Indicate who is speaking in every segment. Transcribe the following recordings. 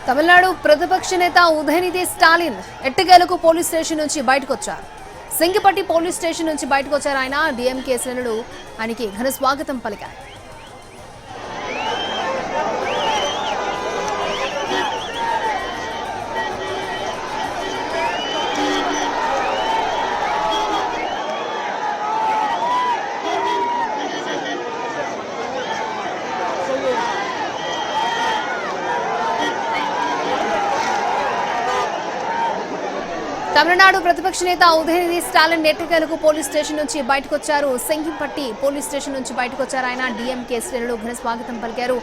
Speaker 1: తమిళనాడు ప్రతిపక్ష నేత ఉదయనిధి స్టాలిన్ ఎట్టకేలకు పోలీస్ స్టేషన్ నుంచి బయటకు వచ్చారు. సింగిపట్టి పోలీస్ స్టేషన్ నుంచి బయటకు వచ్చారు ఆయన. డిఎంకే శ్రేణులు ఆయనకి ఘన స్వాగతం పలికారు. తమిళనాడు ప్రతిపక్ష నేత ఉదయనిధి స్టాలిన్ ఎట్టకేలకు పోలీస్ స్టేషన్ నుంచి బయటకు వచ్చారు. సింగిపట్టి పోలీస్ స్టేషన్ నుంచి బయటకు వచ్చారు ఆయన. డిఎంకే శ్రేణులు ఘన స్వాగతం పలికారు.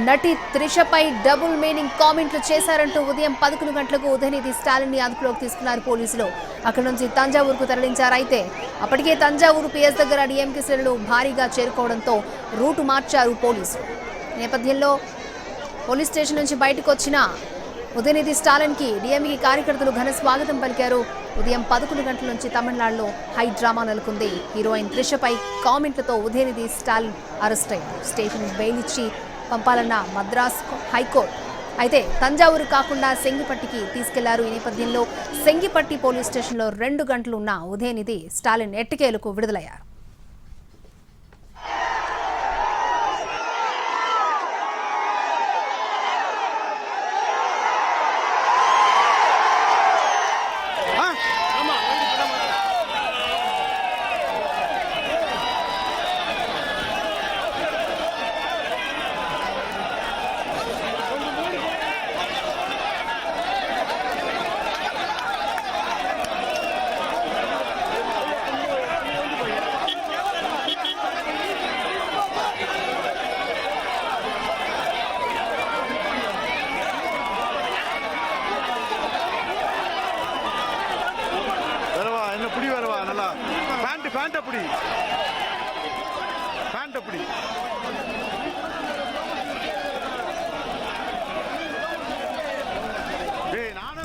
Speaker 1: నటి త్రిషపై డబుల్ మీనింగ్ కామెంట్లు చేశారంటూ ఉదయం 11 గంటలకు ఉదయనిధి స్టాలిన్ ని అదుపులోకి తీసుకున్నారు పోలీసులు. అక్కడి నుంచి తంజావూరుకు తరలించారు. అయితే అప్పటికే తంజావూరు పిఎస్ దగ్గర డిఎంకే శ్రేణులు భారీగా చేరుకోవడంతో రూటు మార్చారు పోలీసులు. నేపథ్యంలో పోలీస్ స్టేషన్ నుంచి బయటకు వచ్చిన ఉదయనిధి స్టాలిన్ కి డిఎంకే కార్యకర్తలు ఘన స్వాగతం పలికారు. ఉదయం 11 గంటల నుంచి తమిళనాడులో హై డ్రామా నెలకొంది. హీరోయిన్ త్రిషపై కామెంట్లతో ఉదయనిధి స్టాలిన్ అరెస్ట్ అయ్యారు. స్టేషన్ బెయిల్ ఇచ్చి పంపాలన్న మద్రాస్ హైకోర్టు అయితే తంజావూరు కాకుండా సెంగిపట్టికి తీసుకెళ్లారు. ఈ నేపథ్యంలో సెంగిపట్టి పోలీస్ స్టేషన్లో 2 గంటలు ఉన్న ఉదయనిధి స్టాలిన్ ఎట్టకేలకు విడుదలయ్యారు.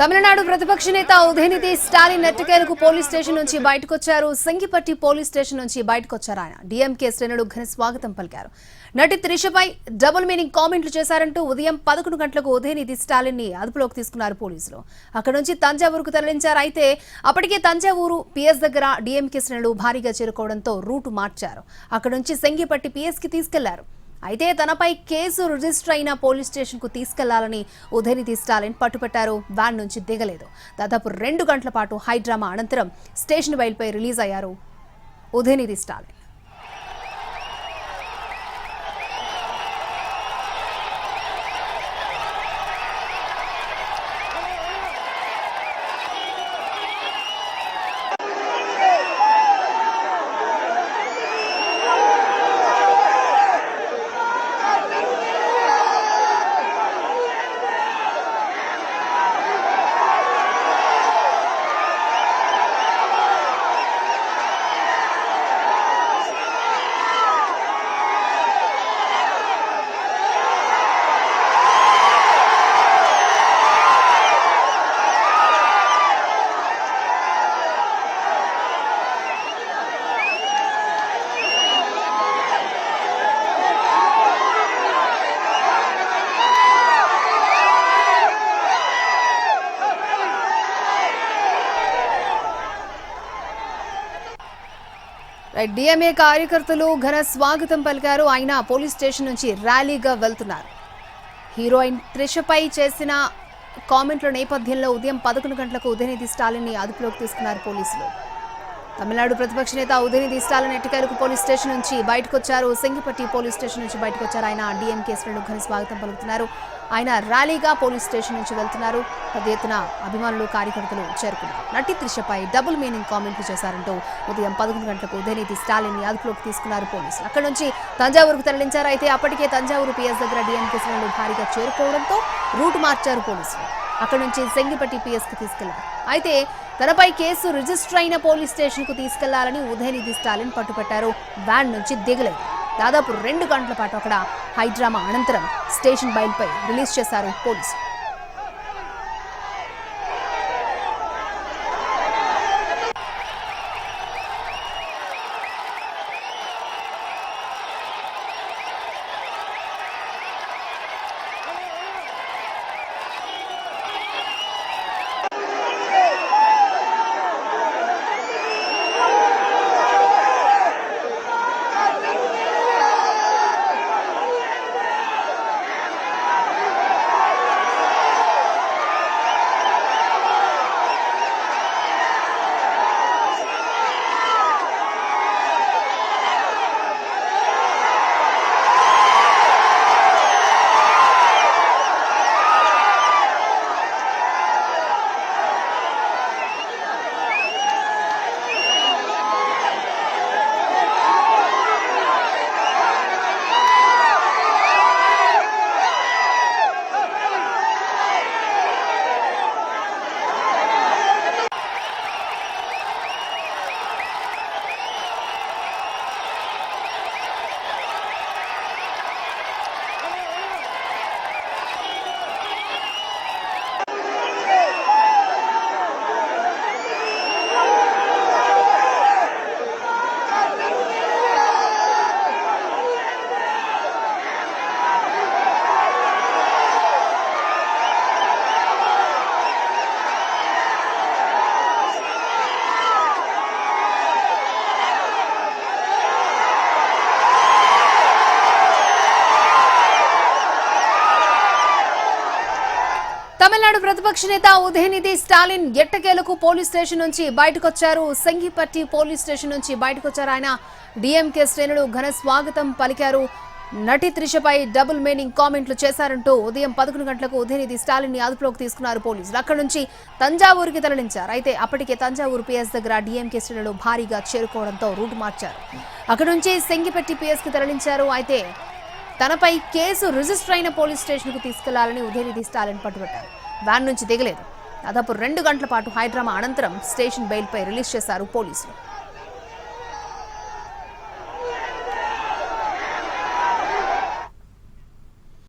Speaker 1: తమిళనాడు ప్రతిపక్ష నేత ఉదయనిధి స్టాలిన్ ఎట్టకేలకు పోలీస్ స్టేషన్ నుంచి బయటకు వచ్చారు. సింగిపట్టి పోలీస్ స్టేషన్ నుంచి బయటకు వచ్చారు ఆయన. డిఎంకే శ్రేణులు ఘన స్వాగతం పలికారు. నటి త్రిషపై డబుల్ మీనింగ్ కామెంట్లు చేశారంటూ ఉదయం 11 గంటలకు ఉదయనిధి స్టాలిన్ ని అదుపులోకి తీసుకున్నారు పోలీసులు. అక్కడ నుంచి తంజావూరుకు తరలించారు. అయితే అప్పటికే తంజావూరు పిఎస్ దగ్గర డిఎంకే శ్రేణులు భారీగా చేరుకోవడంతో రూటు మార్చారు. అక్కడ నుంచి సింగిపట్టి పిఎస్ కి తీసుకెళ్లారు. అయితే తనపై కేసు రిజిస్టర్ అయిన పోలీస్ స్టేషన్ కు తీసుకెళ్లాలని ఉదయనిధి స్టాలిన్ పట్టుపట్టారు. వ్యాన్ నుంచి దిగలేదు. దాదాపు 2 గంటల పాటు హైడ్రామా అనంతరం స్టేషన్ బయలుపై రిలీజ్ అయ్యారు ఉదయనిధి స్టాలిన్. డిఎంఏ కార్యకర్తలు ఘన స్వాగతం పలికారు. ఆయన పోలీస్ స్టేషన్ నుంచి ర్యాలీగా వెళ్తున్నారు. హీరోయిన్ త్రిషపై చేసిన కామెంట్ల నేపథ్యంలో ఉదయం 11 గంటలకు ఉదయనిధి స్టాలిన్ ని అదుపులోకి తీసుకున్నారు పోలీసులు. తమిళనాడు ప్రతిపక్ష నేత ఉదయనిధి స్టాలిన్ ఎట్టకేలకు పోలీస్ స్టేషన్ నుంచి బయటకు వచ్చారు. సింగిపట్టి పోలీస్ స్టేషన్ నుంచి బయటకు వచ్చారు ఆయన. డిఎంకే శ్రేణులు ఘన స్వాగతం పలుకుతున్నారు. ఆయన ర్యాలీగా పోలీస్ స్టేషన్ నుంచి వెళ్తున్నారు. పెద్ద ఎత్తున అభిమానులు కార్యకర్తలు చేరుకున్నారు. నటి త్రిషపై డబుల్ మీనింగ్ కామెంట్లు చేశారంటూ ఉదయం 11 గంటలకు ఉదయనిధి స్టాలిన్ ని అదుపులోకి తీసుకున్నారు పోలీసులు. అక్కడి నుంచి తంజావూరుకు తరలించారు. అయితే అప్పటికే తంజావూరు పిఎస్ దగ్గర డిఎంకే శ్రేణులు భారీగా చేరుకోవడంతో రూటు మార్చారు పోలీసులు. అక్కడి నుంచి సెంగిపట్టి పిఎస్ కి తీసుకెళ్లారు. అయితే తనపై కేసు రిజిస్టర్ అయిన పోలీస్ స్టేషన్ కు తీసుకెళ్లాలని ఉదయనిధి స్టాలిన్ పట్టుపట్టారు. వ్యాన్ నుంచి దిగలేదు. దాదాపు 2 గంటల పాటు అక్కడ హైడ్రామా అనంతరం స్టేషన్ బయలుపై రిలీజ్ చేశారు పోలీసులు. తమిళనాడు ప్రతిపక్ష నేత ఉదయనిధి స్టాలిన్ ఎట్టకేలకు పోలీస్ స్టేషన్ నుంచి బయటకొచ్చారు. సంగిపట్టి పోలీస్ స్టేషన్ నుంచి బయటకొచ్చారు ఆయన. డిఎంకే శ్రేణులు ఘన స్వాగతం పలికారు. నటి త్రిషపై డబుల్ మీనింగ్ కామెంట్లు చేశారంటూ ఉదయం 11 గంటలకు ఉదయనిధి స్టాలిన్ ని అదుపులోకి తీసుకున్నారు పోలీసులు. అక్కడి నుంచి తంజావూరుకి తరలించారు. అయితే అప్పటికే తంజావూరు పిఎస్ దగ్గర డిఎంకే శ్రేణులు భారీగా చేరుకోవడంతో రూట్ మార్చారు. అక్కడి నుంచి సంగిపట్టి పిఎస్ కి తరలించారు. అయితే తనపై కేసు రిజిస్టర్ అయిన పోలీస్ స్టేషన్కు తీసుకెళ్లాలని ఉదయనిధి స్టాలిన్ పట్టుబట్టారు. వ్యాన్ నుంచి దిగలేదు. దాదాపు 2 గంటల పాటు హైడ్రామా అనంతరం స్టేషన్ బెయిల్పై రిలీజ్ చేశారు పోలీసులు.